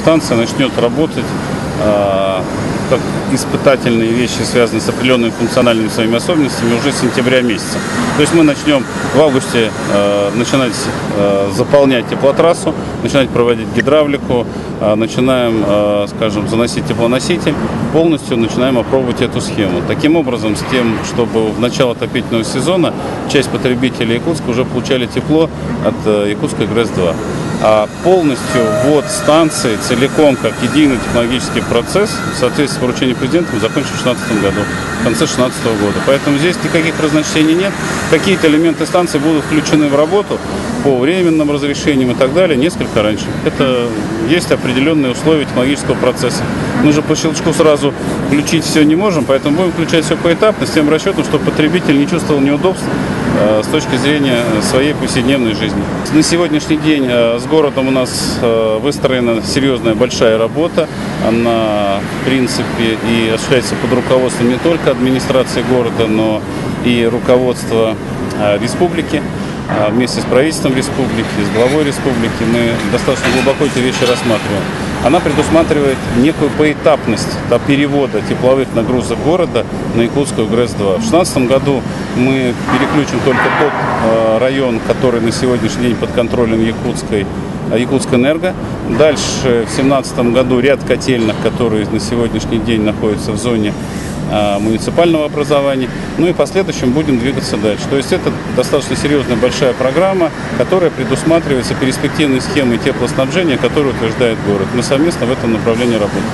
станция начнет работать как испытательные вещи, связанные с определенными функциональными своими особенностями, уже с сентября месяца. То есть мы начнем в августе начинать заполнять теплотрассу, начинать проводить гидравлику, начинаем, скажем, заносить теплоноситель, полностью начинаем опробовать эту схему. Таким образом, с тем, чтобы в начало отопительного сезона часть потребителей Якутска уже получали тепло от Якутской ГРЭС-2. А полностью ввод станции целиком как единый технологический процесс в соответствии с поручением президента мы закончим в 2016 году, в конце 2016 года. Поэтому здесь никаких разночтений нет. Какие-то элементы станции будут включены в работу по временным разрешениям и так далее несколько раньше. Это есть определенные условия технологического процесса. Мы же по щелчку сразу включить все не можем, поэтому будем включать все поэтапно, с тем расчетом, чтобы потребитель не чувствовал неудобств с точки зрения своей повседневной жизни. На сегодняшний день с городом у нас выстроена серьезная большая работа. Она, в принципе, и осуществляется под руководством не только администрации города, но и руководства республики. Вместе с правительством республики, с главой республики мы достаточно глубоко эти вещи рассматриваем. Она предусматривает некую поэтапность перевода тепловых нагрузок города на Якутскую ГРЭС-2. В 2016 году мы переключим только тот район, который на сегодняшний день под контролем Якутскэнерго. Дальше в 2017 году ряд котельных, которые на сегодняшний день находятся в зоне муниципального образования. Ну и в последующем будем двигаться дальше. То есть это достаточно серьезная большая программа, которая предусматривается перспективной схемой теплоснабжения, которую утверждает город. Мы совместно в этом направлении работаем.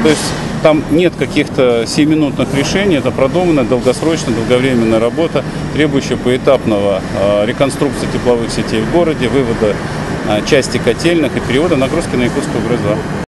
То есть там нет каких-то сиюминутных решений, это продуманная, долгосрочная, долговременная работа, требующая поэтапного реконструкции тепловых сетей в городе, вывода части котельных и перевода нагрузки на Якутскую ГРЭС-2.